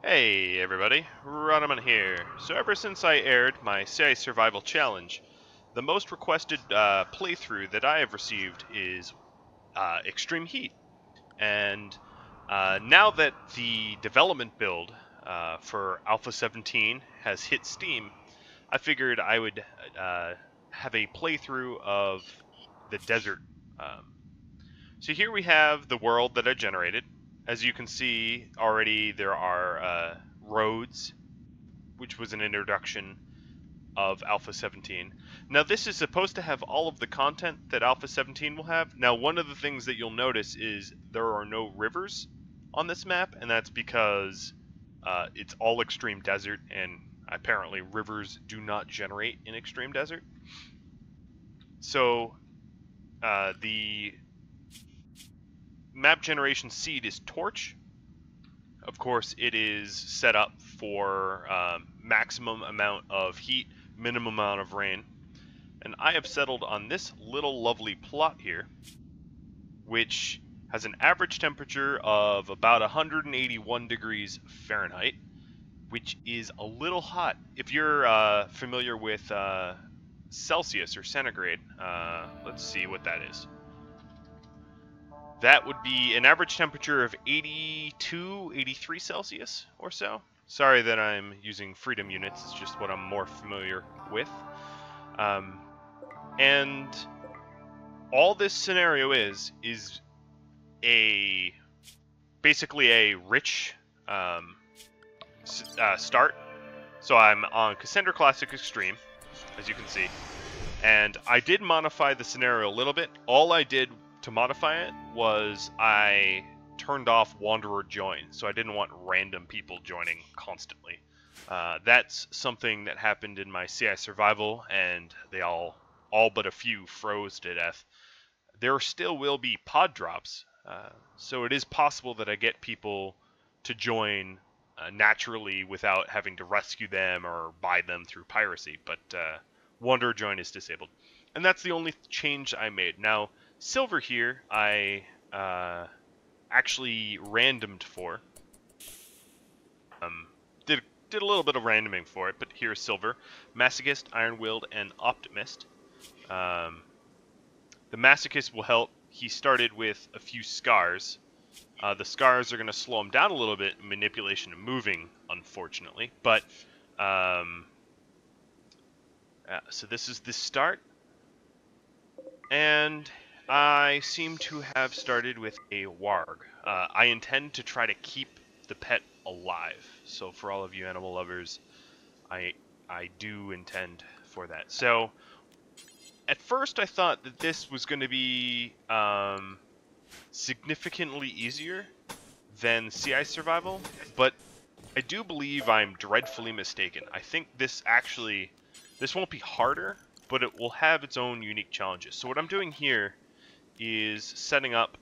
Hey everybody, Ranaman here. So ever since I aired my CI Survival Challenge, the most requested playthrough that I have received is Extreme Heat. And now that the development build for Alpha 17 has hit Steam, I figured I would have a playthrough of the desert. Um, so here we have the world that I generated. As you can see already, there are roads, which was an introduction of Alpha 17. Now this is supposed to have all of the content that Alpha 17 will have. Now one of the things that you'll notice is there are no rivers on this map, and that's because it's all extreme desert, and apparently rivers do not generate in extreme desert. So the map generation seed is torch. Of course, it is set up for maximum amount of heat, minimum amount of rain. And I have settled on this little lovely plot here, which has an average temperature of about 181 degrees Fahrenheit, which is a little hot. If you're familiar with Celsius or centigrade, let's see what that is. That would be an average temperature of 82, 83 Celsius or so. Sorry that I'm using freedom units, it's just what I'm more familiar with. And all this scenario is basically a rich start. So I'm on Cassandra Classic Extreme, as you can see. And I did modify the scenario a little bit. All I did to modify it was I turned off Wanderer Join, so I didn't want random people joining constantly. That's something that happened in my CI Survival, and they all but a few froze to death. There still will be pod drops, so it is possible that I get people to join naturally without having to rescue them or buy them through piracy, but Wanderer Join is disabled. And that's the only change I made. Now, Silver here, I actually randomed for. Did a little bit of randoming for it, but here's Silver, Masochist, Iron-Willed, and Optimist. The Masochist will help. He started with a few scars. The scars are going to slow him down a little bit in manipulation and moving, unfortunately. But, so this is the start. And I seem to have started with a warg. I intend to try to keep the pet alive. So for all of you animal lovers, I do intend for that. So at first I thought that this was going to be significantly easier than CI Survival, but I do believe I'm dreadfully mistaken. I think this won't be harder, but it will have its own unique challenges. So what I'm doing here is setting up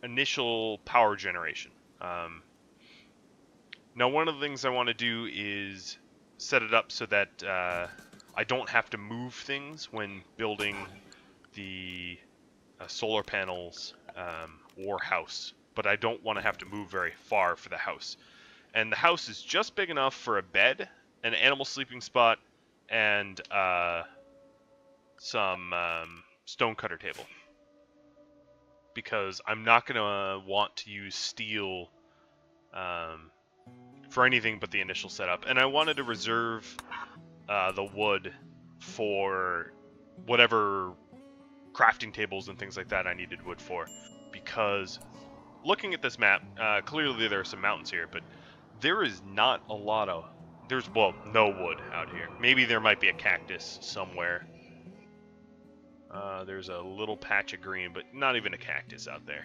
initial power generation. Now one of the things I want to do is set it up so that I don't have to move things when building the solar panels or house, but I don't want to have to move very far for the house. And the house is just big enough for a bed, an animal sleeping spot, and some stonecutter table. Because I'm not going to want to use steel for anything but the initial setup. And I wanted to reserve the wood for whatever crafting tables and things like that I needed wood for. Because looking at this map, clearly there are some mountains here, but there is not a lot of... There's, well, no wood out here. Maybe there might be a cactus somewhere. There's a little patch of green, but not even a cactus out there.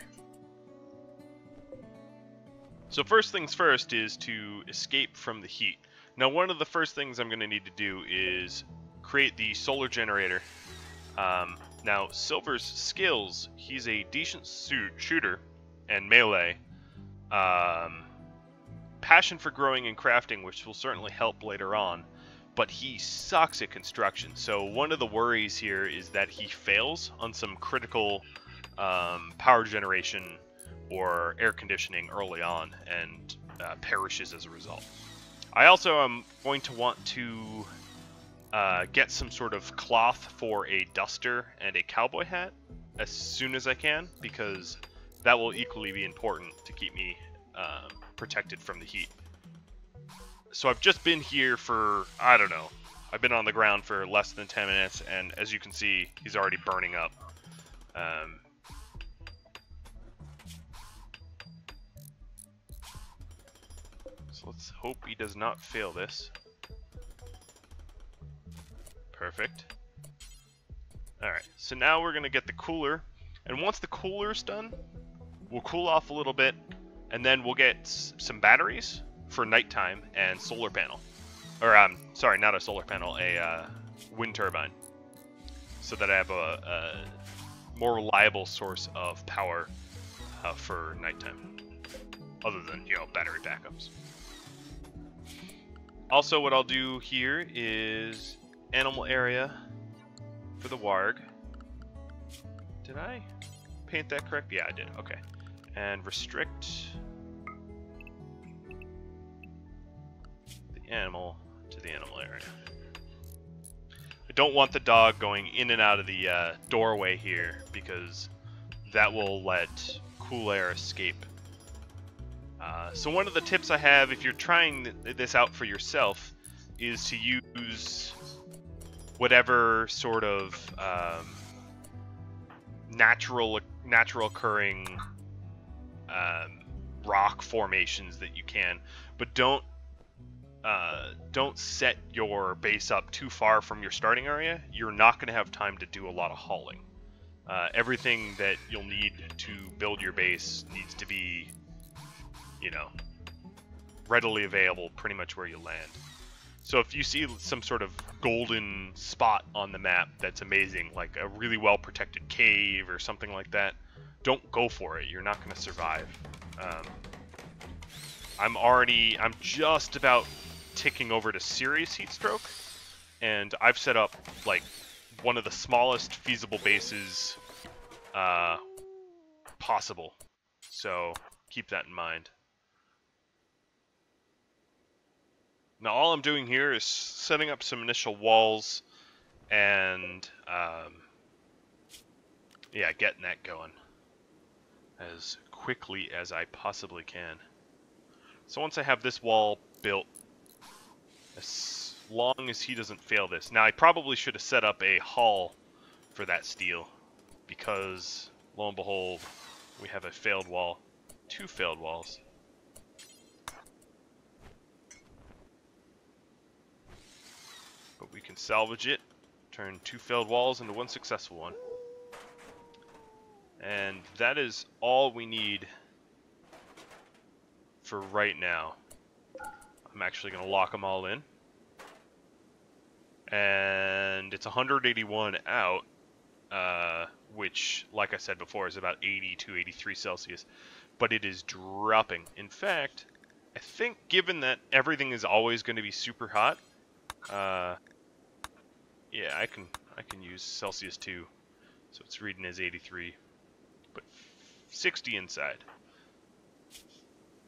So first things first is to escape from the heat. Now one of the first things I'm going to need to do is create the solar generator. Now Silver's skills, he's a decent shooter and melee. Passion for growing and crafting, which will certainly help later on. But he sucks at construction, so one of the worries here is that he fails on some critical power generation or air conditioning early on and perishes as a result. I also am going to want to get some sort of cloth for a duster and a cowboy hat as soon as I can, because that will equally be important to keep me protected from the heat. So I've just been here for, I don't know, I've been on the ground for less than 10 minutes, and as you can see, he's already burning up. So let's hope he does not fail this. Perfect. Alright, so now we're going to get the cooler, and once the cooler's done, we'll cool off a little bit, and then we'll get some batteries for nighttime and solar panel. Or, sorry, not a solar panel, a wind turbine. So that I have a more reliable source of power for nighttime. Other than, you know, battery backups. Also, what I'll do here is animal area for the warg. Did I paint that correct? Yeah, I did. Okay. And restrict the animal to the animal area. I don't want the dog going in and out of the doorway here, because that will let cool air escape. So one of the tips I have, if you're trying this out for yourself, is to use whatever sort of natural occurring rock formations that you can, but don't set your base up too far from your starting area. You're not going to have time to do a lot of hauling. Everything that you'll need to build your base needs to be, you know, readily available pretty much where you land. So if you see some sort of golden spot on the map that's amazing, like a really well protected cave or something like that, don't go for it. You're not going to survive. I'm just about ticking over to serious heat stroke, and I've set up like one of the smallest feasible bases possible. So keep that in mind. Now all I'm doing here is setting up some initial walls and yeah, getting that going as quickly as I possibly can. So once I have this wall built, as long as he doesn't fail this. Now I probably should have set up a hull for that steel, because lo and behold, we have a failed wall. 2 failed walls. But we can salvage it, turn 2 failed walls into 1 successful one. And that is all we need for right now. I'm actually going to lock them all in. And it's 181 out, which, like I said before, is about 80 to 83 Celsius. But it is dropping. In fact, I think given that everything is always going to be super hot, yeah, I can use Celsius too. So it's reading as 83, but 60 inside.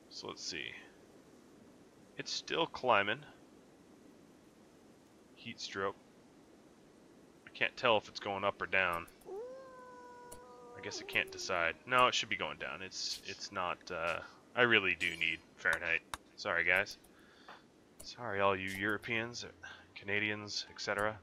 So let's see. It's still climbing. Heat stroke. I can't tell if it's going up or down. I guess I can't decide. No, it should be going down. It's not. I really do need Fahrenheit. Sorry, guys. Sorry, all you Europeans, Canadians, etc.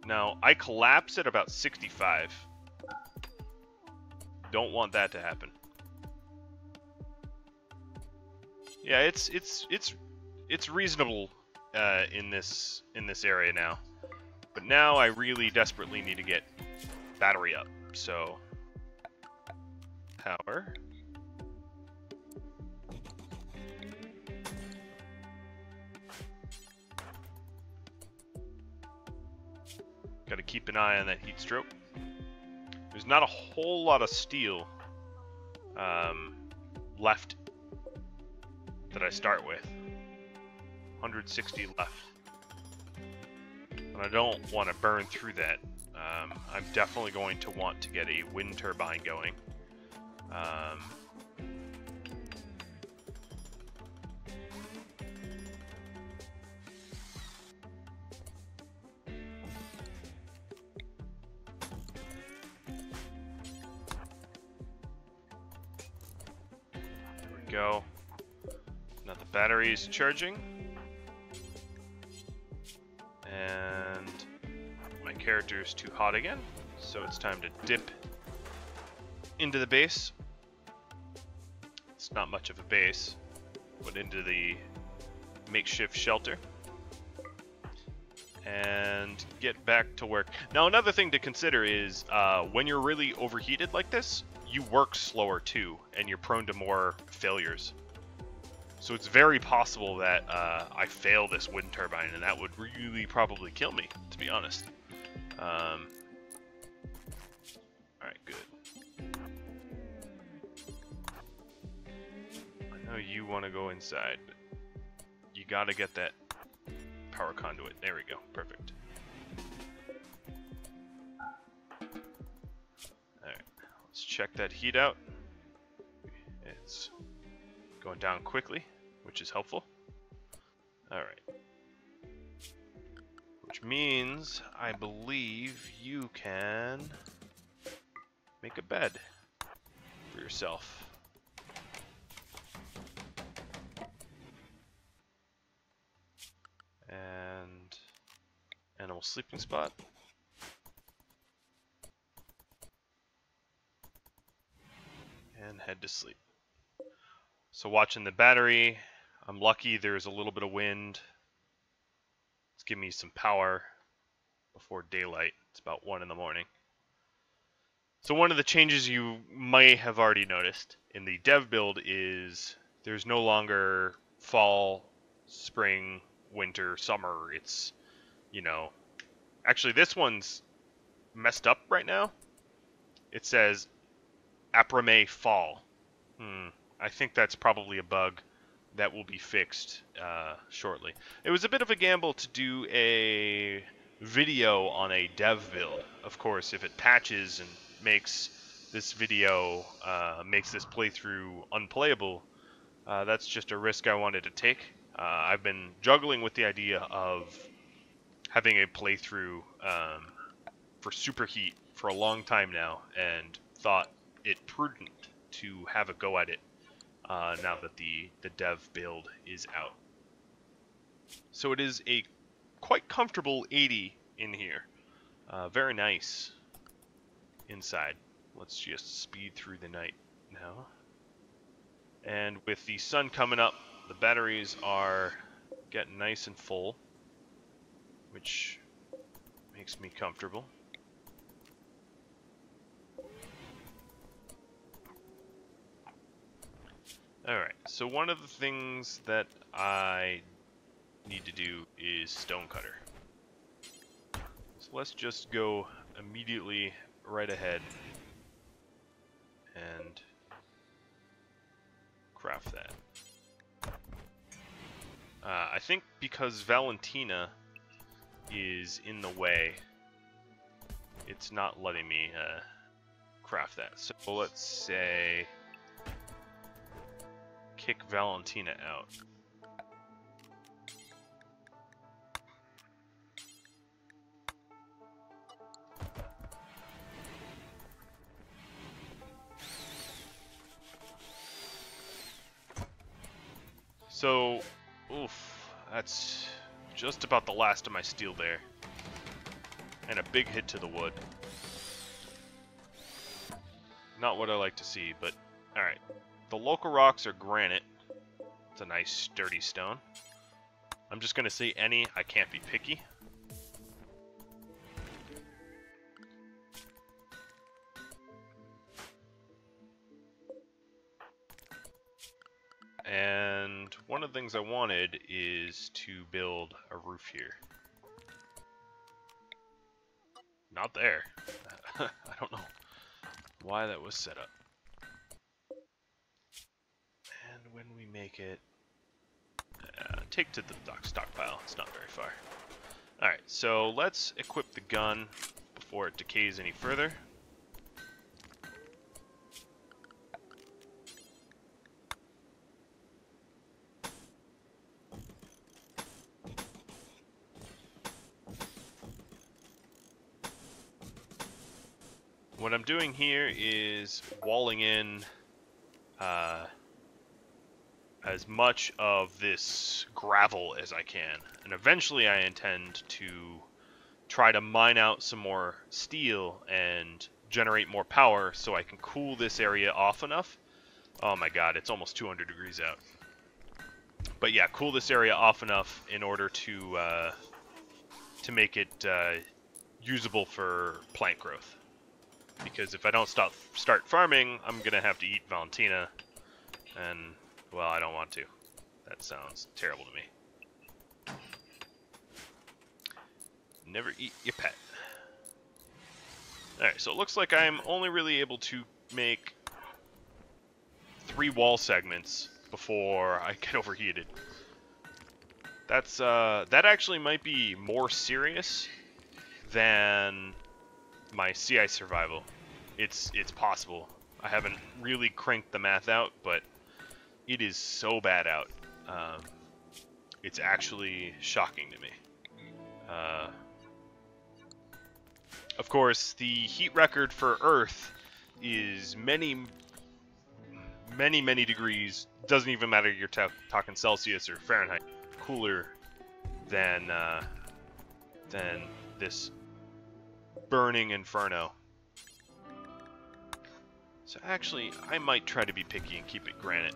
Now, I collapse at about 65. Don't want that to happen. Yeah, it's reasonable in this area now. But now I really desperately need to get battery up. So power. Got to keep an eye on that heat stroke. There's not a whole lot of steel left that I start with. 160 left. And I don't want to burn through that. I'm definitely going to want to get a wind turbine going. There we go. Now the battery is charging. And my character is too hot again, so it's time to dip into the base. It's not much of a base, but into the makeshift shelter. And get back to work. Now another thing to consider is when you're really overheated like this, you work slower too, and you're prone to more failures. So it's very possible that I fail this wind turbine, and that would really probably kill me, to be honest. Alright, good. I know you want to go inside, but you gotta get that power conduit. There we go. Perfect. Alright, let's check that heat out. It's going down quickly, which is helpful. Alright. Which means, I believe you can make a bed for yourself. And animal sleeping spot. And head to sleep. So watching the battery, I'm lucky there's a little bit of wind. It's giving me some power before daylight. It's about 1 in the morning. So one of the changes you may have already noticed in the dev build is there's no longer fall, spring, winter, summer. It's, you know, actually this one's messed up right now. It says après fall. I think that's probably a bug that will be fixed shortly. It was a bit of a gamble to do a video on a dev build. Of course, if it patches and makes this video, makes this playthrough unplayable, that's just a risk I wanted to take. I've been juggling with the idea of having a playthrough for Superheat for a long time now, and thought it prudent to have a go at it now that the dev build is out. So it is a quite comfortable 80 in here. Very nice inside. Let's just speed through the night now. And with the sun coming up, the batteries are getting nice and full, which makes me comfortable. Alright, so one of the things that I need to do is stonecutter. So let's just go immediately right ahead and craft that. I think because Valentina is in the way, it's not letting me craft that. So let's say kick Valentina out. So, oof, that's just about the last of my steel there. And a big hit to the wood. Not what I like to see, but alright. The local rocks are granite. It's a nice sturdy stone. I'm just gonna say any, I can't be picky. And one of the things I wanted is to build a roof here. Not there. I don't know why that was set up. And when we make it take to the stockpile. It's not very far. Alright, so let's equip the gun before it decays any further. What I'm doing here is walling in as much of this gravel as I can. And eventually I intend to try to mine out some more steel and generate more power so I can cool this area off enough. Oh my god, it's almost 200 degrees out. But yeah, cool this area off enough in order to make it usable for plant growth. Because if I don't start farming, I'm gonna have to eat Valentina, and well, I don't want to. That sounds terrible to me. Never eat your pet. Alright, so it looks like I'm only really able to make 3 wall segments before I get overheated. That's that actually might be more serious than my CI survival. It's possible. I haven't really cranked the math out, but it is so bad out. It's actually shocking to me. Of course, the heat record for Earth is many degrees. Doesn't even matter you're talking Celsius or Fahrenheit. Cooler than this burning inferno. So actually, I might try to be picky and keep it granite.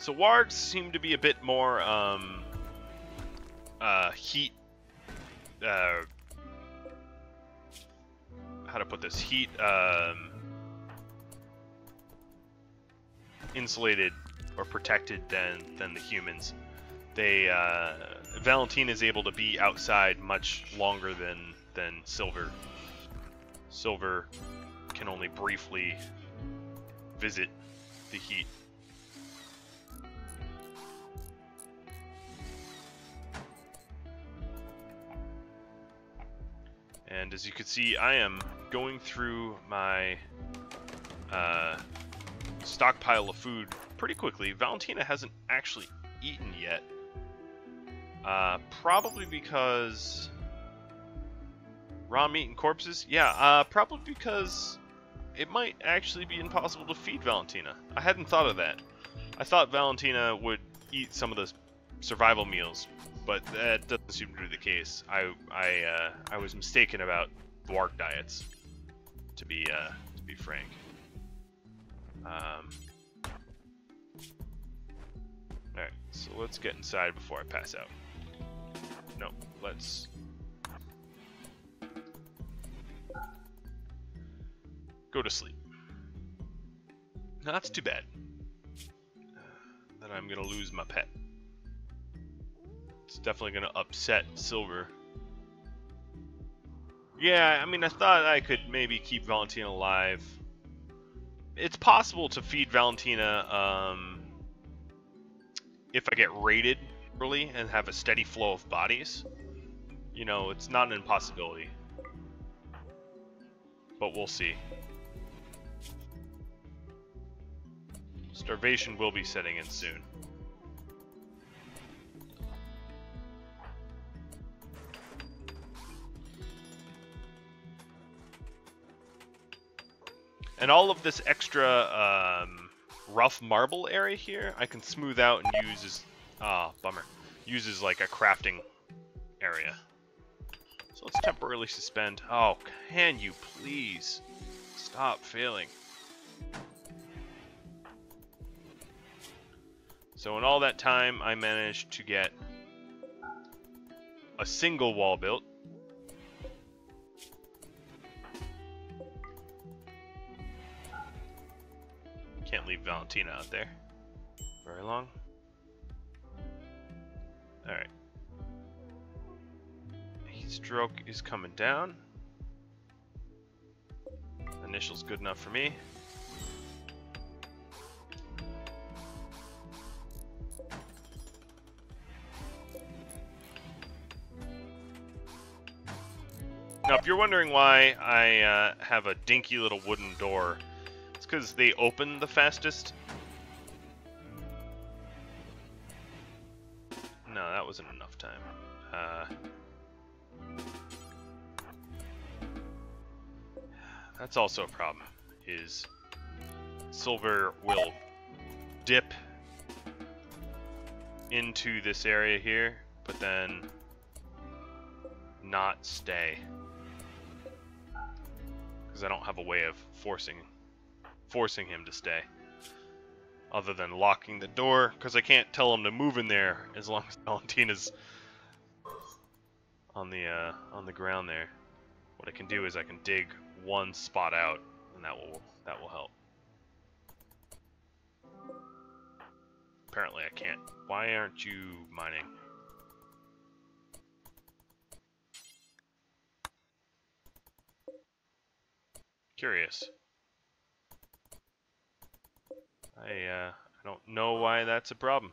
So wargs seem to be a bit more heat. How to put this? Heat insulated or protected than the humans. They Valentina is able to be outside much longer than Silver. Silver can only briefly visit the heat. And as you can see, I am going through my stockpile of food pretty quickly. Valentina hasn't actually eaten yet. Probably because raw meat and corpses? Yeah, probably because it might actually be impossible to feed Valentina. I hadn't thought of that. I thought Valentina would eat some of the survival meals, but that doesn't seem to be the case. I was mistaken about warg diets, to be frank. Alright, so let's get inside before I pass out. No, let's go to sleep. Now that's too bad that I'm gonna lose my pet. It's definitely gonna upset Silver. Yeah, I mean, I thought I could maybe keep Valentina alive. It's possible to feed Valentina if I get raided early and have a steady flow of bodies. You know, it's not an impossibility. But we'll see. Starvation will be setting in soon. And all of this extra rough marble area here, I can smooth out and use as, bummer, use as like a crafting area. So let's temporarily suspend. Oh, can you please stop failing? So in all that time, I managed to get a single wall built. Can't leave Valentina out there very long. Alright. Heat stroke is coming down. Initial's good enough for me. Now, if you're wondering why I have a dinky little wooden door, it's because they open the fastest. No, that wasn't enough time. That's also a problem, is silver will dip into this area here, but then not stay. Because I don't have a way of forcing him to stay. Other than locking the door, because I can't tell him to move in there as long as Valentina's on the ground there. What I can do is I can dig one spot out, and that will help. Apparently I can't. Why aren't you mining? Curious. I don't know why that's a problem.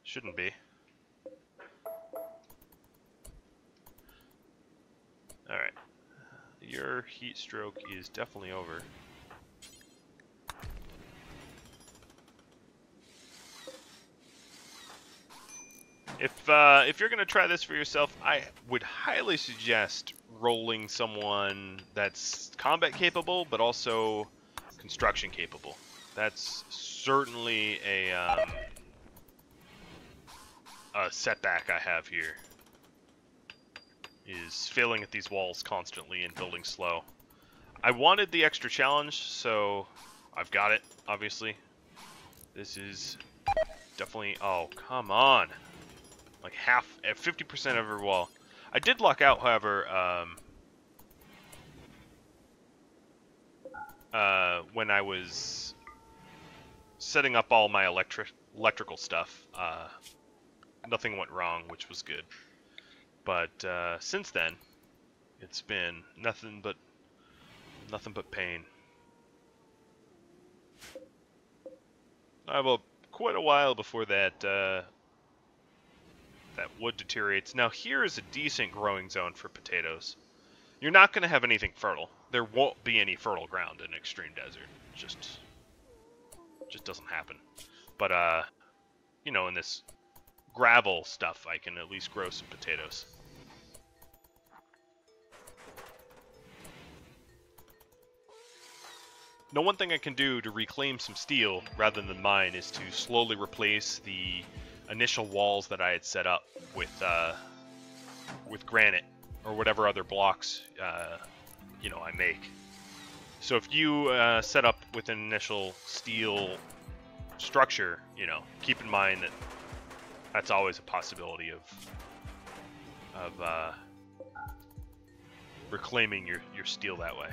Shouldn't be. Alright. Your heat stroke is definitely over. If you're gonna try this for yourself, I would highly suggest rolling someone that's combat capable, but also construction capable. That's certainly a setback I have here. Is failing at these walls constantly and building slow. I wanted the extra challenge, so I've got it, obviously. This is definitely... Oh, come on. Like 50% of every wall. I did luck out, however, when I was setting up all my electrical stuff. Nothing went wrong, which was good. But since then, it's been nothing but pain. I have quite a while before that that wood deteriorates. Now here is a decent growing zone for potatoes. You're not going to have anything fertile. There won't be any fertile ground in extreme desert. Just doesn't happen. But you know, in this gravel stuff, I can at least grow some potatoes. Now, one thing I can do to reclaim some steel rather than mine is to slowly replace the initial walls that I had set up with granite or whatever other blocks you know, I make. So if you set up with an initial steel structure, you know, keep in mind that that's always a possibility of reclaiming your steel that way.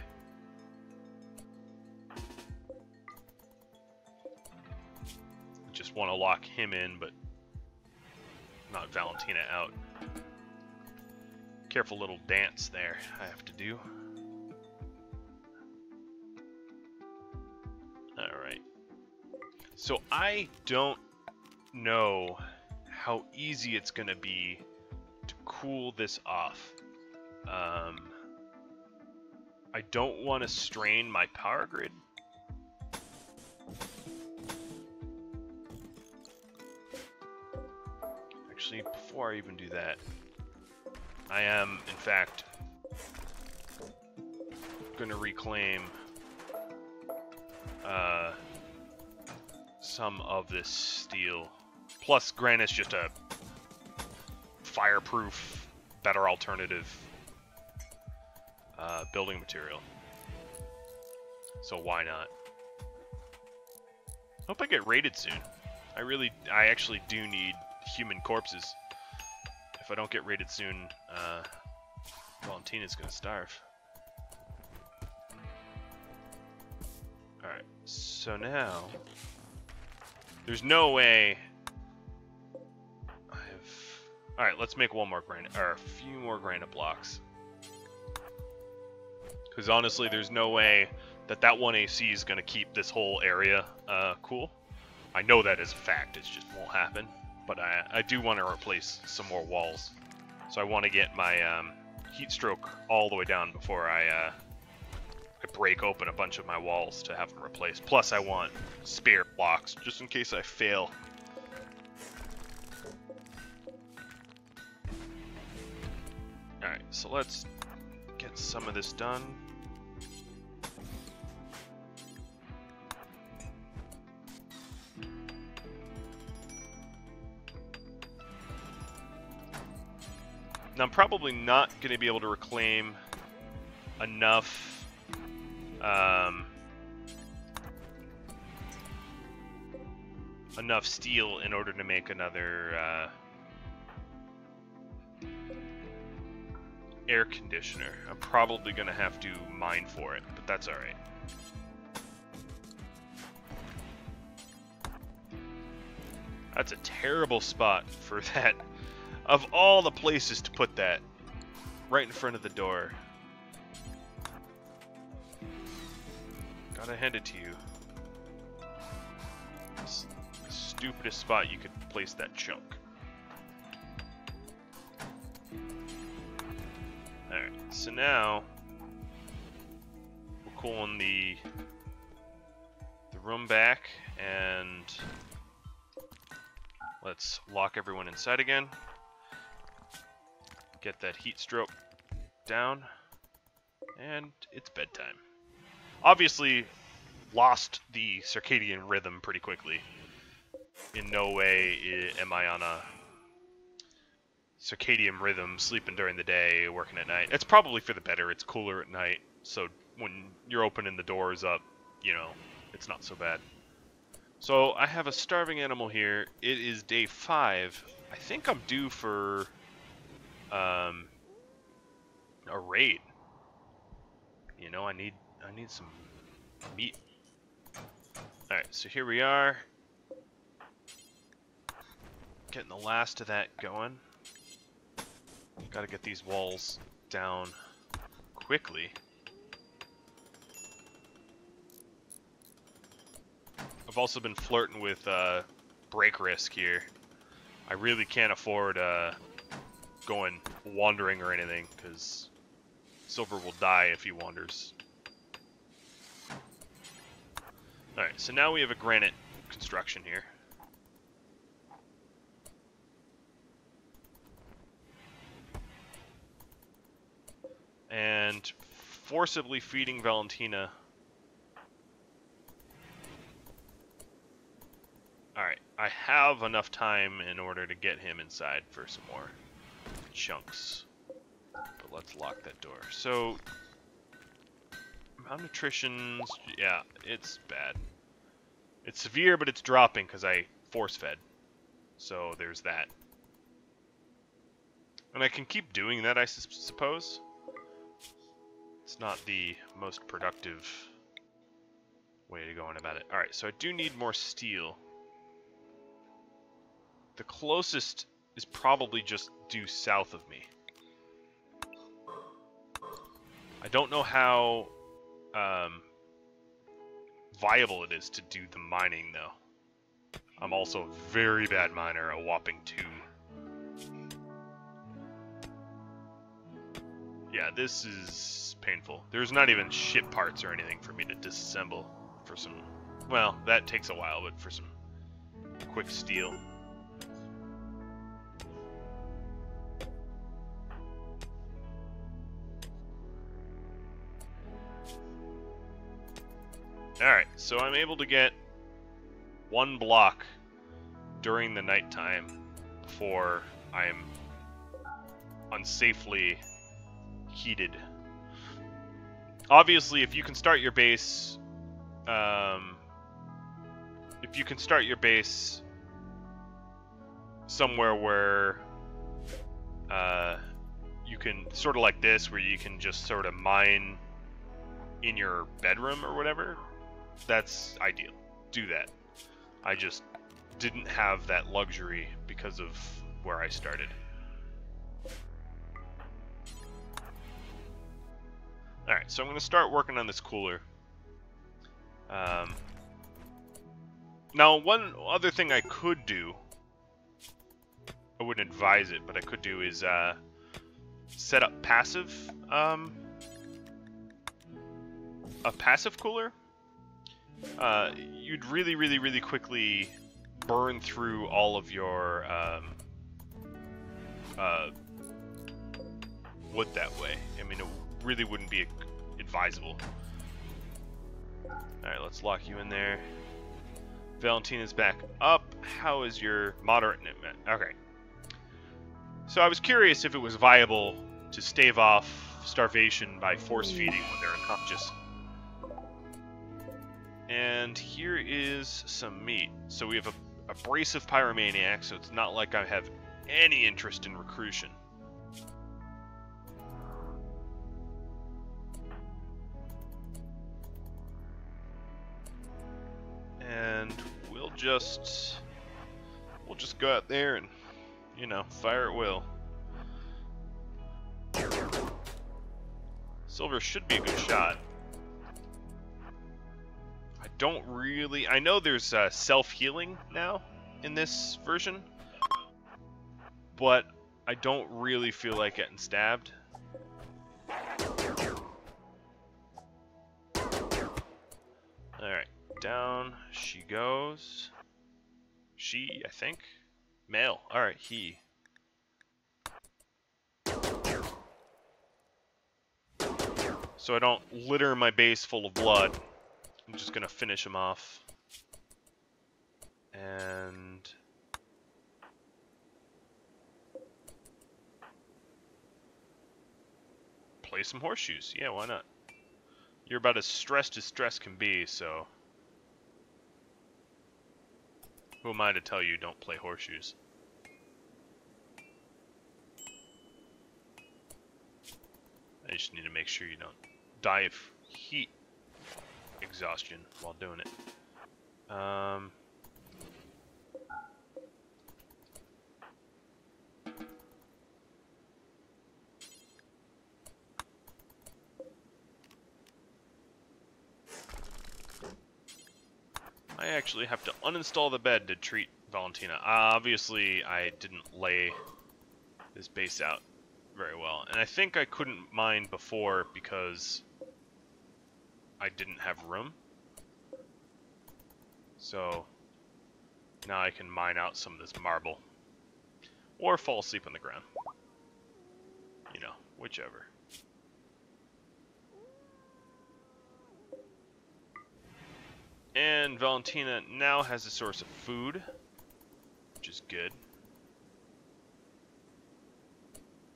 Just want to lock him in, but not Valentina out. Careful little dance there I have to do. Alright. So I don't know how easy it's going to be to cool this off. I don't want to strain my power grid. Actually, before I even do that, I am, in fact, going to reclaim some of this steel. Plus, granite's just a fireproof, better alternative building material. So why not? Hope I get raided soon. I actually do need human corpses. If I don't get raided soon, Valentina's gonna starve. Alright, so now there's no way Alright, let's make one more granite, or a few more granite blocks. Because honestly, there's no way that 1 AC is gonna keep this whole area cool. I know that is a fact, it just won't happen. But I do want to replace some more walls. So I want to get my heat stroke all the way down before I break open a bunch of my walls to have them replaced. Plus, I want spare blocks just in case I fail. Alright, so let's get some of this done. Now, I'm probably not going to be able to reclaim enough enough steel in order to make another air conditioner. I'm probably going to have to mine for it, but that's alright. That's a terrible spot for that. Of all the places to put that, right in front of the door. Gotta hand it to you. It's the stupidest spot you could place that chunk. Alright, so now we're cooling the room back, and let's lock everyone inside again. Get that heat stroke down, and it's bedtime. Obviously, lost the circadian rhythm pretty quickly. In no way am I on a circadian rhythm, sleeping during the day, working at night. It's probably for the better. It's cooler at night, so when you're opening the doors up, you know, it's not so bad. So I have a starving animal here. It is day 5. I think I'm due for a raid. You know, I need some meat. Alright, so here we are. Getting the last of that going. Gotta get these walls down quickly. I've also been flirting with break risk here. I really can't afford going wandering or anything, because Silver will die if he wanders. Alright, so now we have a granite construction here. And forcibly feeding Valentina. Alright, I have enough time in order to get him inside for some more chunks. But let's lock that door. So, malnutrition, yeah, it's bad. It's severe, but it's dropping because I force-fed. So there's that. And I can keep doing that, I suppose. It's not the most productive way to go on about it. Alright, so I do need more steel. The closest is probably just due south of me. I don't know how viable it is to do the mining, though. I'm also a very bad miner, a whopping 2. Yeah, this is painful. There's not even ship parts or anything for me to disassemble for some... Well, that takes a while, but for some quick steel. Alright, so I'm able to get 1 block during the nighttime before I'm unsafely heated. Obviously, if you can start your base, somewhere where you can, sort of like this, where you can just sort of mine in your bedroom or whatever, that's ideal. Do that. I just didn't have that luxury because of where I started. Alright, so I'm going to start working on this cooler. Now, one other thing I could do, I wouldn't advise it, but I could do is set up a passive cooler, you'd really quickly burn through all of your wood that way. I mean, it really wouldn't be advisable. Alright, let's lock you in there. Valentina's back up. How is your moderate commitment? Okay. So I was curious if it was viable to stave off starvation by force feeding when they're unconscious. And here is some meat. So we have a brace of pyromaniacs, so it's not like I have any interest in recruition. And we'll just go out there and, you know, fire at will. Silver should be a good shot. I know there's self-healing now in this version, but I don't really feel like getting stabbed. Alright, down she goes. She, I think. Male. Alright, he. So I don't litter my base full of blood. I'm just gonna finish him off. And play some horseshoes. Yeah, why not? You're about as stressed as stress can be, so who am I to tell you don't play horseshoes? I just need to make sure you don't die of heat exhaustion while doing it. I actually have to uninstall the bed to treat Valentina. Obviously, I didn't lay this base out very well. And I think I couldn't mine before because I didn't have room. So now I can mine out some of this marble. Or fall asleep on the ground. You know, whichever. And Valentina now has a source of food, which is good.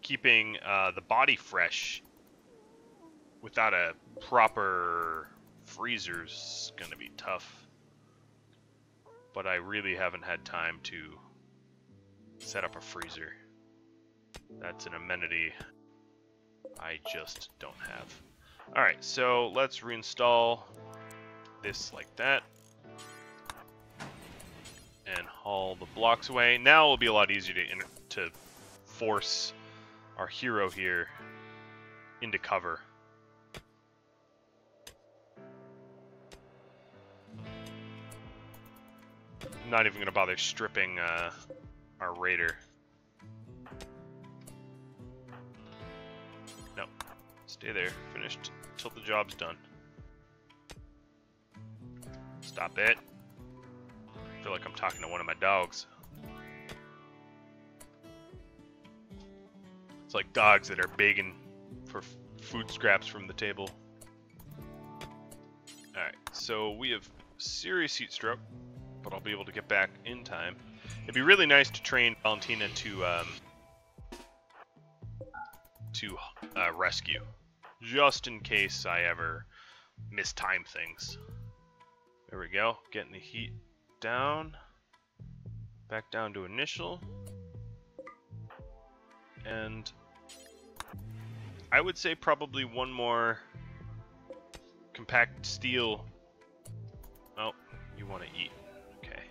Keeping the body fresh without a proper freezer is going to be tough. But I really haven't had time to set up a freezer. That's an amenity I just don't have. Alright, so let's reinstall this like that. And haul the blocks away. Now it will be a lot easier to force our hero here into cover. I'm not even going to bother stripping our raider. No, stay there. Finished till the job's done. Stop it. I feel like I'm talking to one of my dogs. It's like dogs that are begging for food scraps from the table. Alright, so we have serious heat stroke, but I'll be able to get back in time. It'd be really nice to train Valentina to rescue, just in case I ever mistime things. There we go, getting the heat down, back down to initial, and I would say probably one more compact steel. Oh, you want to eat. Okay.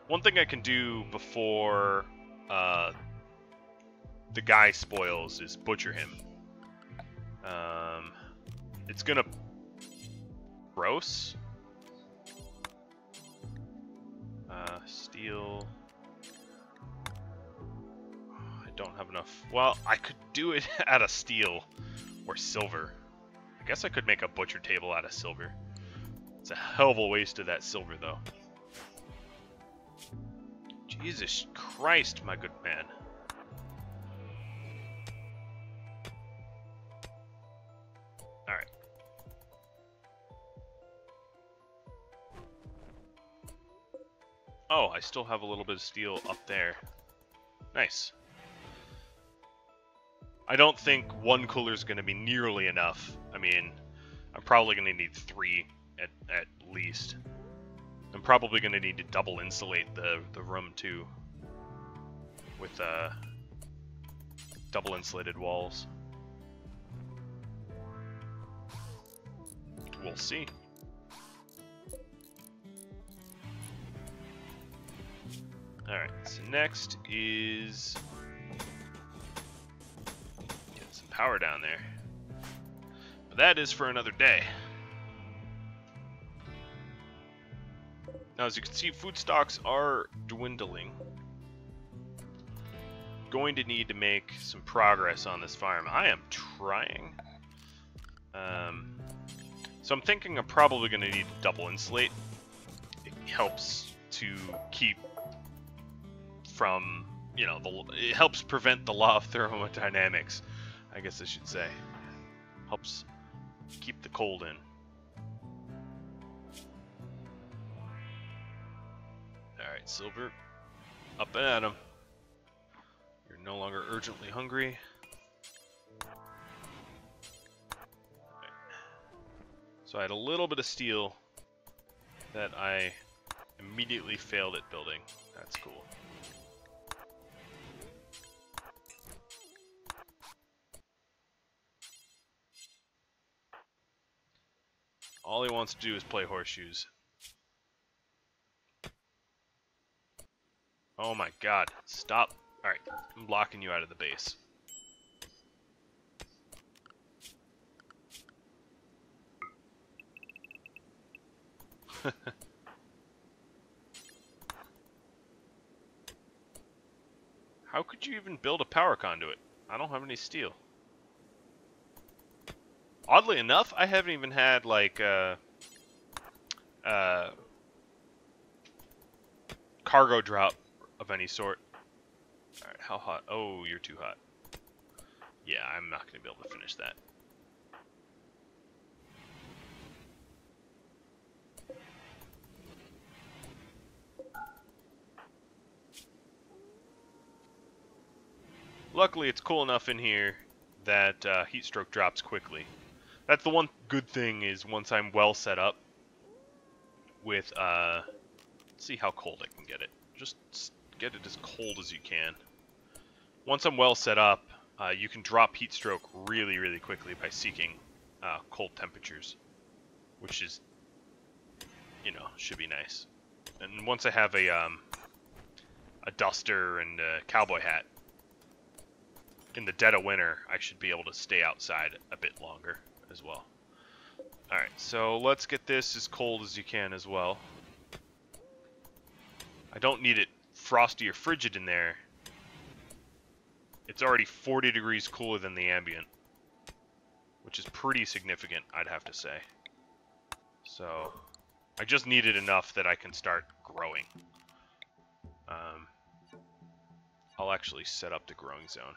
One thing I can do before the guy spoils is butcher him. It's gonna gross. Steel. don't have enough. Well, I could do it out of steel or silver. I guess I could make a butcher table out of silver. It's a hell of a waste of that silver, though. Jesus Christ, my good man. Alright. Oh, I still have a little bit of steel up there. Nice. I don't think one cooler is going to be nearly enough. I mean, I'm probably going to need 3 at least. I'm probably going to need to double insulate the room too. With double insulated walls. We'll see. Alright, so next is get some power down there. But that is for another day. Now, as you can see, food stocks are dwindling. Going to need to make some progress on this farm. I am trying. So I'm thinking I'm probably going to need to double insulate. It helps to keep from, you know, it helps prevent the law of thermodynamics, I guess I should say. Helps keep the cold in. Alright, silver. Up and at 'em. You're no longer urgently hungry. Right. So I had a little bit of steel that I immediately failed at building. That's cool. All he wants to do is play horseshoes. Oh my god, stop. Alright, I'm blocking you out of the base. How could you even build a power conduit? I don't have any steel. Oddly enough, I haven't even had, like, cargo drop of any sort. Alright, how hot? Oh, you're too hot. Yeah, I'm not going to be able to finish that. Luckily, it's cool enough in here that heat stroke drops quickly. That's the one good thing, is once I'm well set up with, let's see how cold I can get it. Just get it as cold as you can. Once I'm well set up, you can drop heat stroke really, really quickly by seeking cold temperatures, which is, you know, should be nice. And once I have a duster and a cowboy hat, in the dead of winter, I should be able to stay outside a bit longer as well. Alright, so let's get this as cold as you can as well. I don't need it frosty or frigid in there. It's already 40 degrees cooler than the ambient, which is pretty significant, I'd have to say. So, I just need it enough that I can start growing. I'll actually set up the growing zone.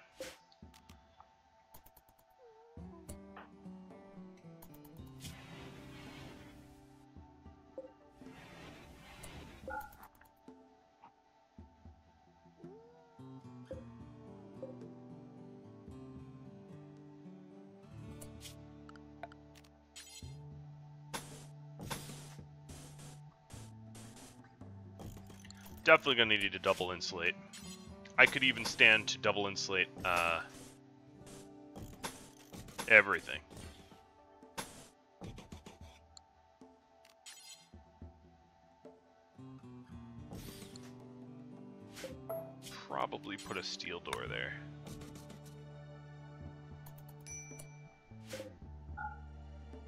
Definitely gonna need to double insulate. I could even stand to double insulate everything. Probably put a steel door there.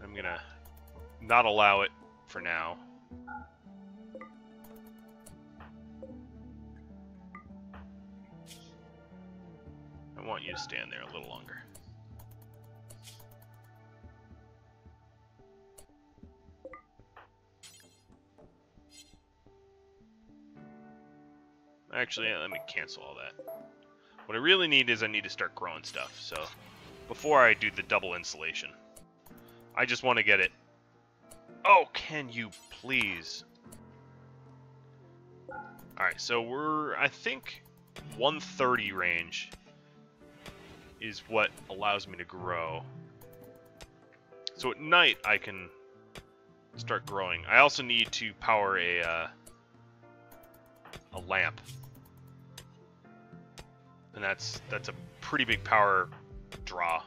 I'm gonna not allow it for now. want you to stand there a little longer. Actually, let me cancel all that. What I really need is I need to start growing stuff, so before I do the double insulation, I just want to get it. Oh, can you please? Alright, so we're, I think, 130 range is what allows me to grow. So at night, I can start growing. I also need to power a lamp. And that's a pretty big power draw.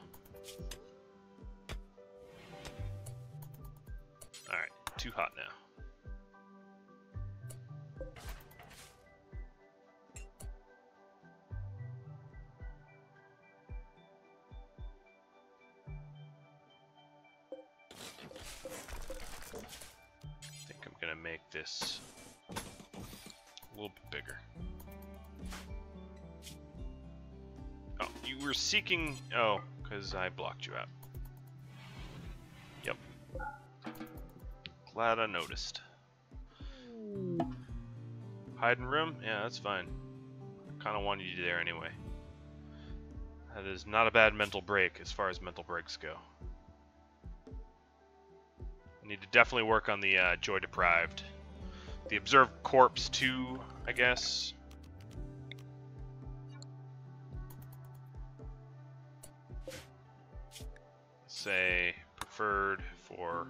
Alright, too hot now. I think I'm gonna make this a little bit bigger. Oh, you were seeking... Oh, because I blocked you out. Yep. Glad I noticed. Hide in room? Yeah, that's fine. I kind of wanted you there anyway. That is not a bad mental break as far as mental breaks go. I need to definitely work on the Joy Deprived. The Observed Corpse too, I guess. Say preferred for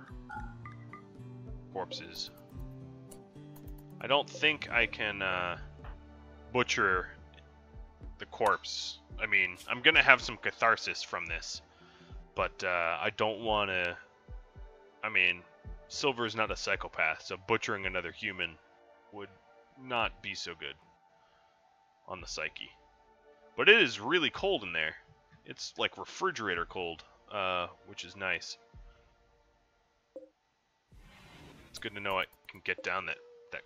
corpses. I don't think I can butcher the corpse. I mean, I'm gonna have some catharsis from this, but I don't want to. I mean, Silver's not a psychopath, so butchering another human would not be so good on the psyche. But it is really cold in there. It's like refrigerator cold. Which is nice. It's good to know I can get down that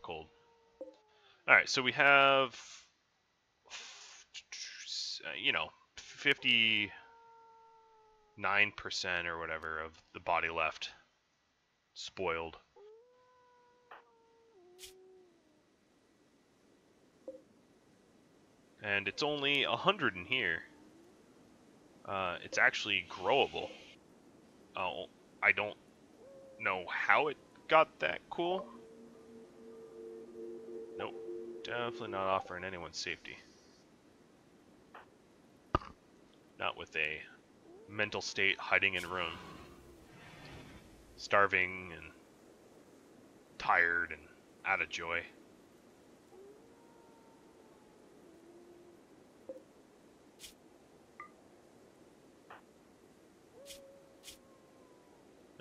cold. Alright, so we have, you know, 59% or whatever of the body left. Spoiled. And it's only 100 in here. It's actually growable. Oh, I don't know how it got that cool. Nope, definitely not offering anyone safety. Not with a mental state hiding in room. Starving and tired and out of joy.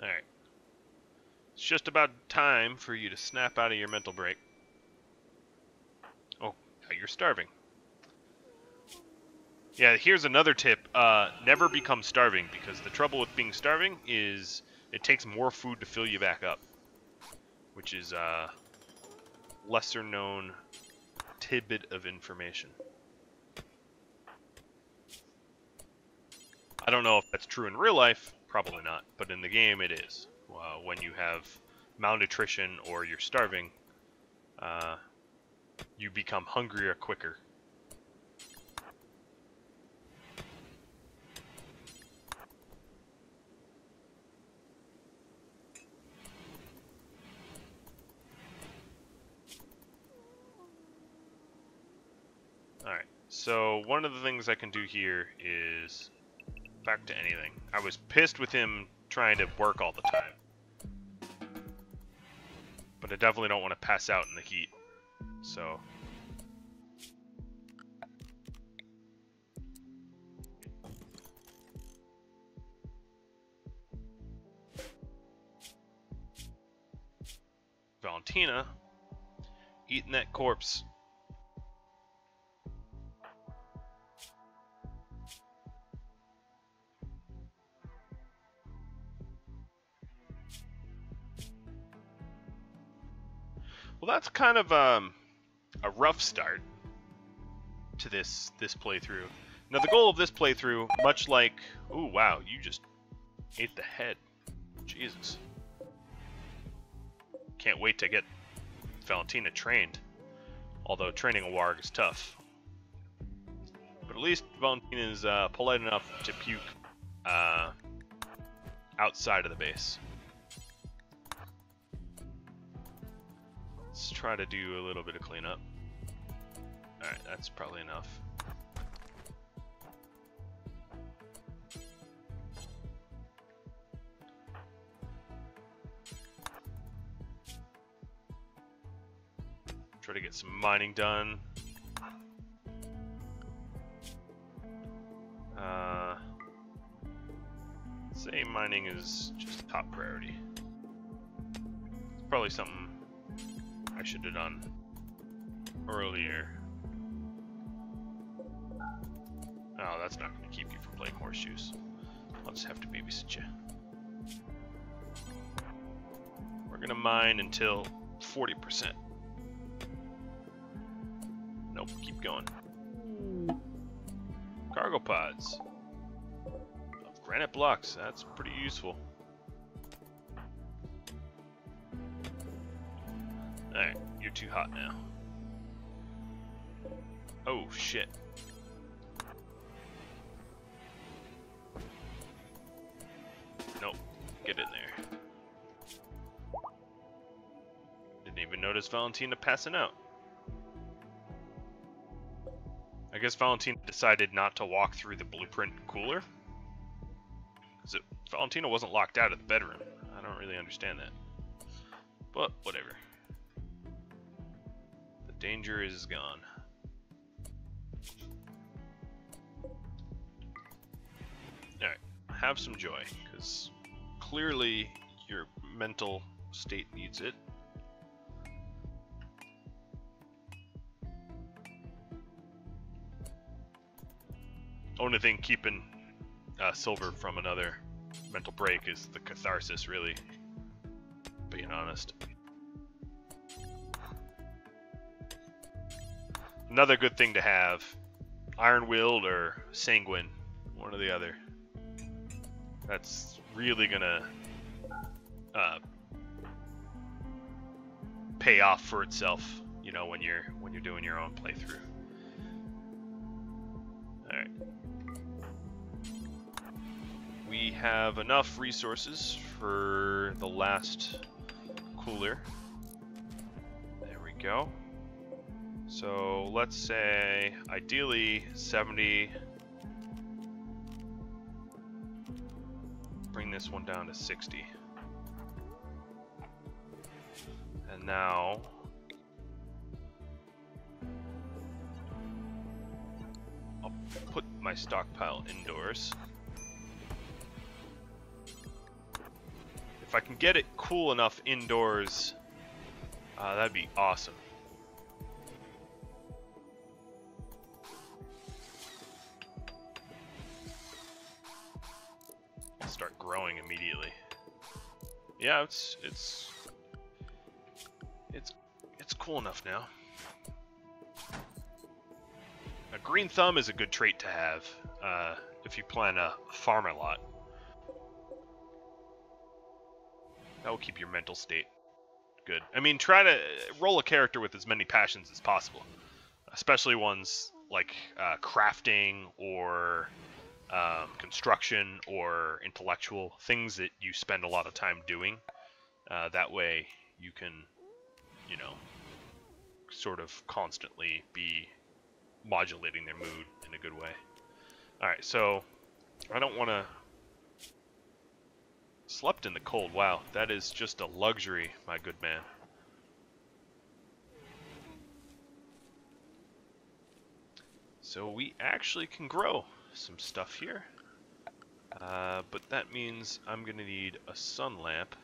Alright. It's just about time for you to snap out of your mental break. Oh, now you're starving. Yeah, here's another tip. Never become starving, because the trouble with being starving is it takes more food to fill you back up. Which is a lesser known tidbit of information. I don't know if that's true in real life. Probably not, but in the game it is. When you have malnutrition or you're starving, you become hungrier quicker. Alright, so one of the things I can do here is back to anything. I was pissed with him trying to work all the time. But I definitely don't want to pass out in the heat. So Valentina eating that corpse. Well, that's kind of a rough start to this playthrough. Now the goal of this playthrough, much like... Ooh, wow, you just ate the head. Jesus. Can't wait to get Valentina trained. Although training a warg is tough. But at least Valentina is polite enough to puke outside of the base. Let's try to do a little bit of cleanup. Alright, that's probably enough. Try to get some mining done. Say mining is just top priority. It's probably something I should have done earlier. Oh, that's not going to keep you from playing horseshoes. I'll just have to babysit you. We're going to mine until 40%. Nope, keep going. Cargo pods. Granite blocks, that's pretty useful. Alright, you're too hot now. Oh, shit. Nope, get in there. Didn't even notice Valentina passing out. I guess Valentina decided not to walk through the blueprint cooler. Valentina wasn't locked out of the bedroom. I don't really understand that. But, whatever. The danger is gone. Alright, have some joy, because clearly your mental state needs it. Only thing keeping Silver from another mental break is the catharsis, really, being honest. Another good thing to have, iron-willed or sanguine, one or the other. That's really gonna pay off for itself, you know, when you're doing your own playthrough. All right. We have enough resources for the last cooler. There we go. So let's say ideally 70. Bring this one down to 60. And now I'll put my stockpile indoors. If I can get it cool enough indoors, that'd be awesome. I'll start growing immediately. Yeah, it's cool enough now. A green thumb is a good trait to have if you plan to farm a lot. That will keep your mental state good. I mean, try to roll a character with as many passions as possible, especially ones like crafting or construction or intellectual, things that you spend a lot of time doing. That way you can, you know, sort of constantly be modulating their mood in a good way. Alright, so I don't want to... Slept in the cold. Wow, that is just a luxury, my good man. So we actually can grow some stuff here. But that means I'm going to need a sun lamp.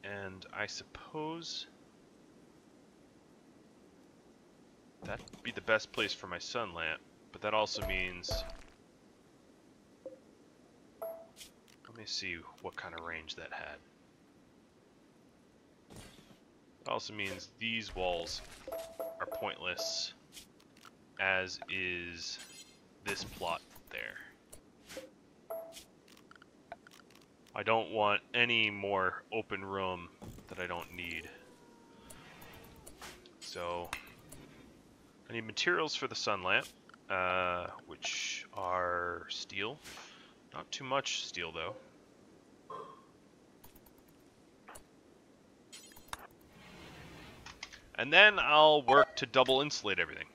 And I suppose that'd be the best place for my sun lamp. But that also means... Let me see what kind of range that had. It also means these walls are pointless as is this plot there. I don't want any more open room that I don't need. So I need materials for the sun lamp, which are steel. Not too much steel though. And then I'll work to double insulate everything.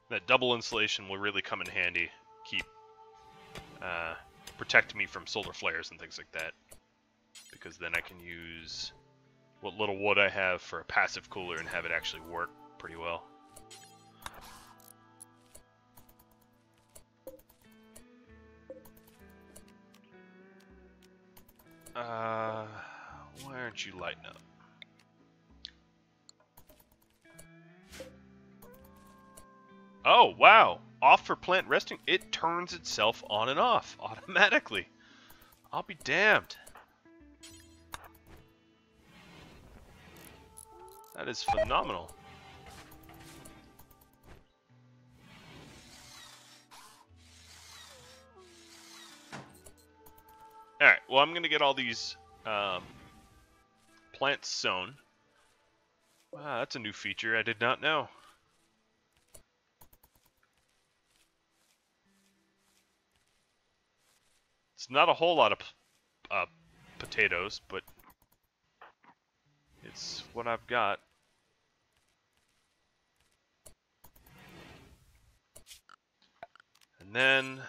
That double insulation will really come in handy. Protect me from solar flares and things like that. Because then I can use what little wood I have for a passive cooler and have it actually work pretty well. Why aren't you lighting up? Oh, wow. Off for plant resting. It turns itself on and off automatically. I'll be damned. That is phenomenal. Alright, well I'm going to get all these plants sown. Wow, that's a new feature I did not know. It's not a whole lot of potatoes, but it's what I've got. And then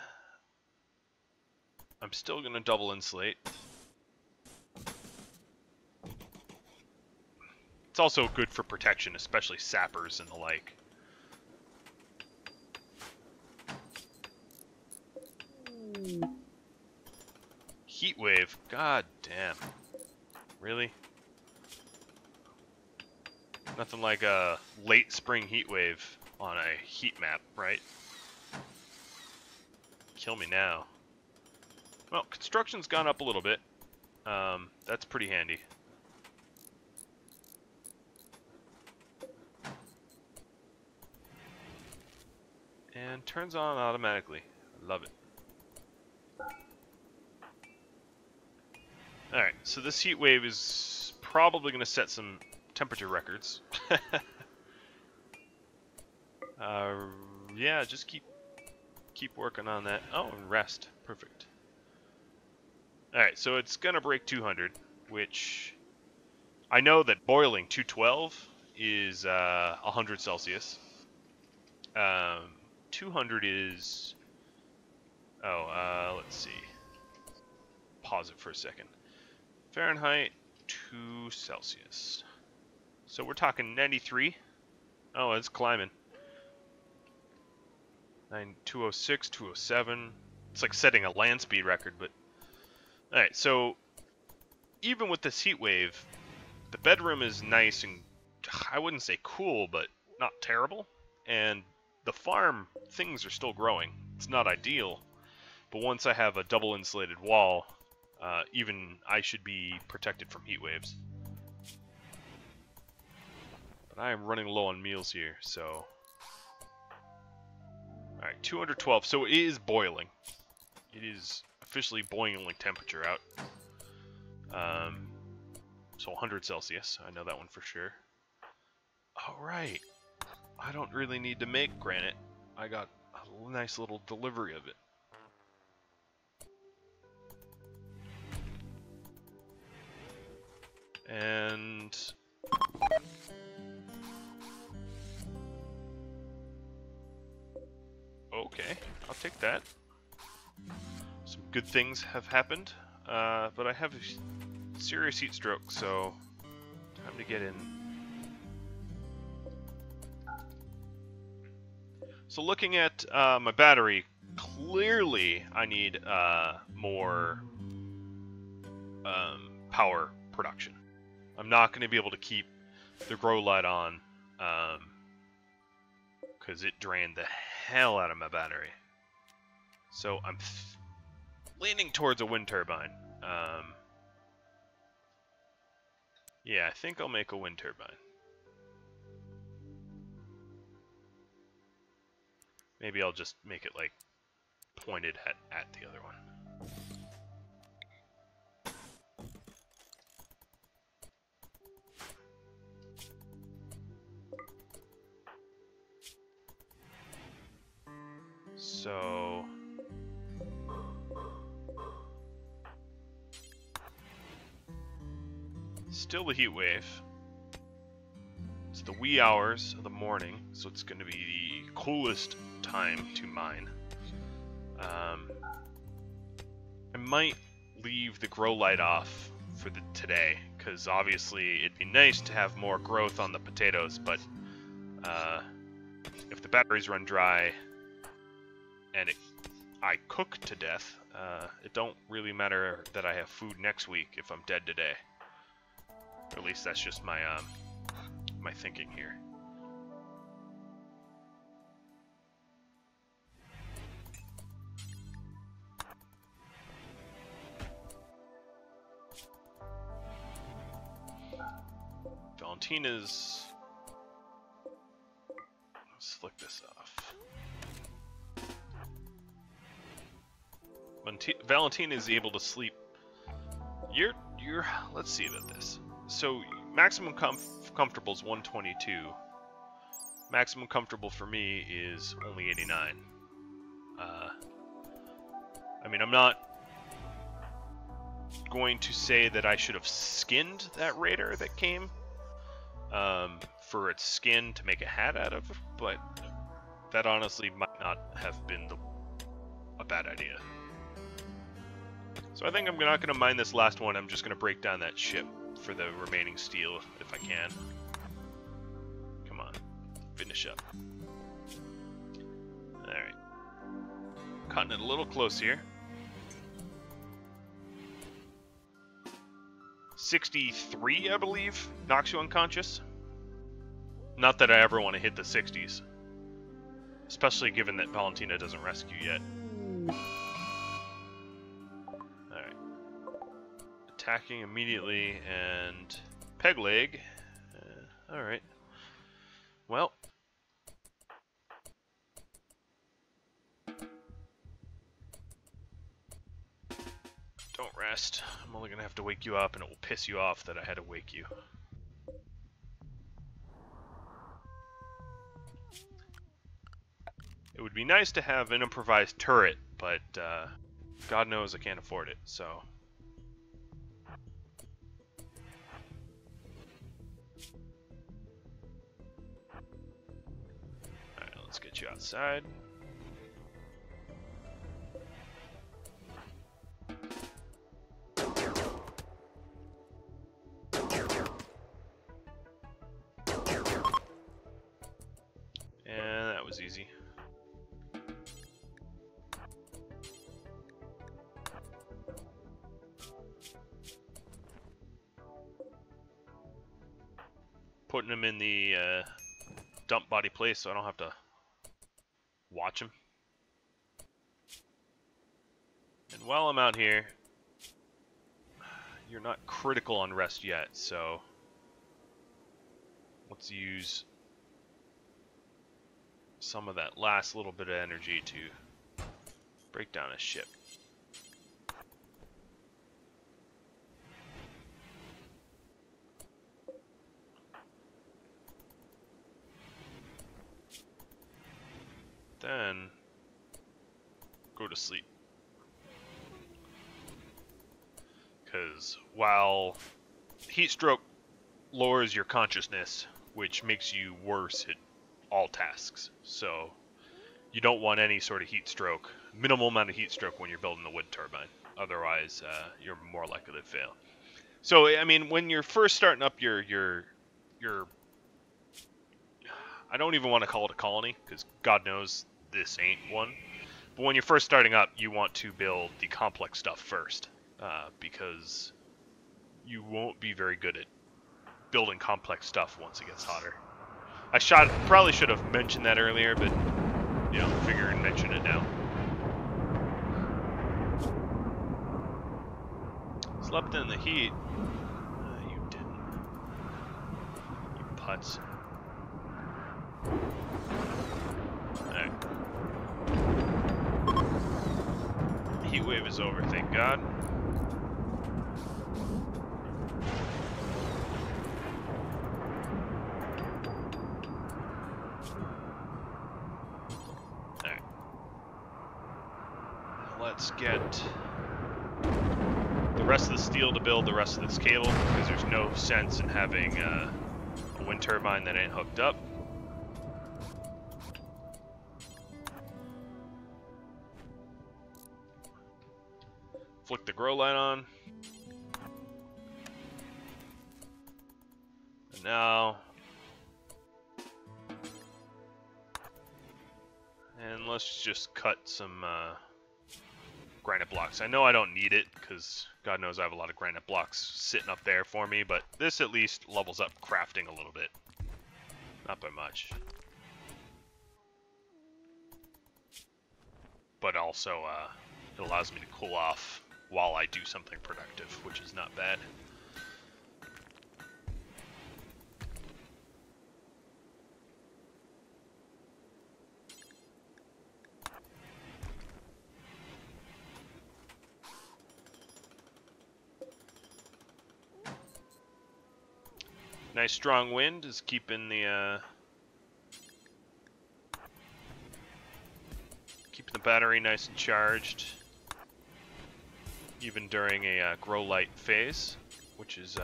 I'm still going to double insulate. It's also good for protection, especially sappers and the like. Heat wave. God damn. Really? Nothing like a late spring heat wave on a heat map, right? Kill me now. Well, construction's gone up a little bit. That's pretty handy. And turns on automatically. I love it. Alright, so this heat wave is probably going to set some temperature records. Yeah, just keep working on that. Oh, and rest. Perfect. Alright, so it's going to break 200, which I know that boiling 212 is 100 Celsius. 200 is... Oh, let's see. Pause it for a second. Fahrenheit, 2 Celsius. So we're talking 93. Oh, it's climbing. 206, 207. It's like setting a land speed record, but... Alright, so even with this heat wave, the bedroom is nice and, I wouldn't say cool, but not terrible. And the farm, things are still growing. It's not ideal, but once I have a double insulated wall, even I should be protected from heat waves. But I am running low on meals here, so... Alright, 212. So it is boiling. It is officially boiling temperature out. So 100 Celsius. I know that one for sure. Alright. I don't really need to make granite. I got a nice little delivery of it. And... Okay, I'll take that. Some good things have happened, but I have a serious heat stroke, so time to get in. So looking at my battery, clearly I need more power production. I'm not going to be able to keep the grow light on, because it drained the hell out of my battery. So I'm leaning towards a wind turbine. Yeah, I think I'll make a wind turbine. Maybe I'll just make it like pointed at the other one. So still the heat wave. It's the wee hours of the morning, so it's going to be the coolest time to mine. I might leave the grow light off for today, because obviously it'd be nice to have more growth on the potatoes, but if the batteries run dry and I cook to death, it don't really matter that I have food next week if I'm dead today. Or at least that's just my my thinking here. Valentina's... Let's flick this off. Valentina is able to sleep. Let's see about this. So maximum comfortable is 122. Maximum comfortable for me is only 89. I mean, I'm not going to say that I should have skinned that raider that came for its skin to make a hat out of, but that honestly might not have been a bad idea. So I think I'm not going to mine this last one. I'm just going to break down that ship for the remaining steel if I can. Come on, finish up. Alright. Cutting it a little close here. 63, I believe, knocks you unconscious. Not that I ever want to hit the 60s. Especially given that Valentina doesn't rescue yet. Alright. Attacking immediately and peg leg. Alright. Well. Don't rest. I'm only going to have to wake you up and it will piss you off that I had to wake you. It would be nice to have an improvised turret, but God knows I can't afford it, so... Alright, let's get you outside. And that was easy. Putting him in the dump body place so I don't have to watch him. And while I'm out here, you're not critical on rest yet, so let's use some of that last little bit of energy to break down a ship. Then go to sleep. Because while heat stroke lowers your consciousness, which makes you worse at all tasks, so you don't want any sort of heat stroke, minimal amount of heat stroke when you're building the wind turbine. Otherwise, you're more likely to fail. So, I mean, when you're first starting up your I don't even want to call it a colony, because God knows this ain't one. But when you're first starting up, you want to build the complex stuff first, because you won't be very good at building complex stuff once it gets hotter. Probably should have mentioned that earlier, but, you know, figure and mention it now. Slept in the heat. You didn't. You putz. Alright. Heat wave is over, thank God. Alright. Let's get the rest of the steel to build the rest of this cable, because there's no sense in having a wind turbine that ain't hooked up. Flick the grow light on. And now, and let's just cut some granite blocks. I know I don't need it, because God knows I have a lot of granite blocks sitting up there for me, but this at least levels up crafting a little bit. Not by much. But also, it allows me to cool off while I do something productive, which is not bad. Nice strong wind is keeping the battery nice and charged, even during a grow light phase, which is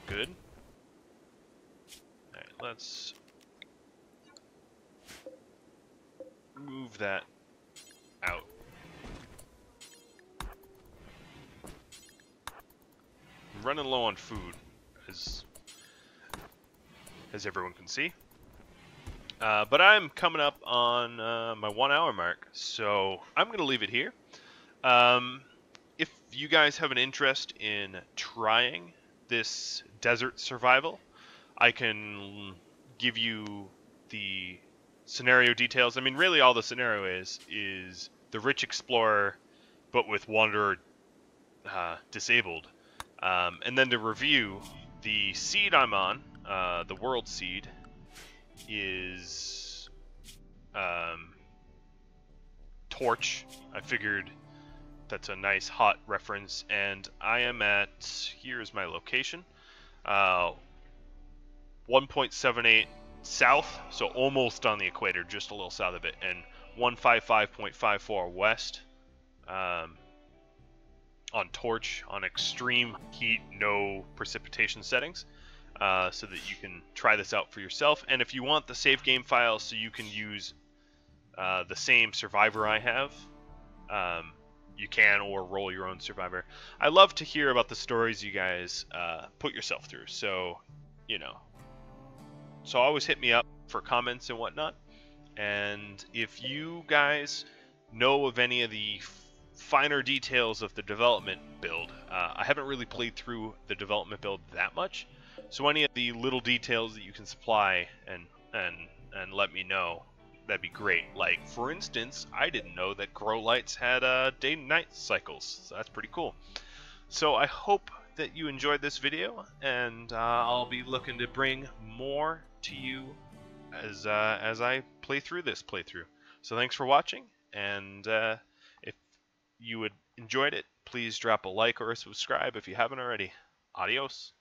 good. All right, let's move that out. I'm running low on food, as everyone can see. But I'm coming up on my 1 hour mark, so I'm going to leave it here. If you guys have an interest in trying this desert survival, I can give you the scenario details. I mean, really all the scenario is the rich explorer, but with wanderer disabled. And then to review, the seed I'm on, the world seed, is torch. I figured that's a nice hot reference, and I am at, here's my location, 1.78 south, so almost on the equator, just a little south of it, and 155.54 west on torch, on extreme heat, no precipitation settings. So that you can try this out for yourself. And if you want the save game file so you can use the same survivor I have, you can, or roll your own survivor. I love to hear about the stories you guys put yourself through. So, you know, so always hit me up for comments and whatnot. And if you guys know of any of the finer details of the development build, I haven't really played through the development build that much. So any of the little details that you can supply and let me know, that'd be great. Like, for instance, I didn't know that grow lights had day and night cycles, so that's pretty cool. So I hope that you enjoyed this video, and I'll be looking to bring more to you as I play through this playthrough. So thanks for watching, and if you enjoyed it, please drop a like or a subscribe if you haven't already. Adios.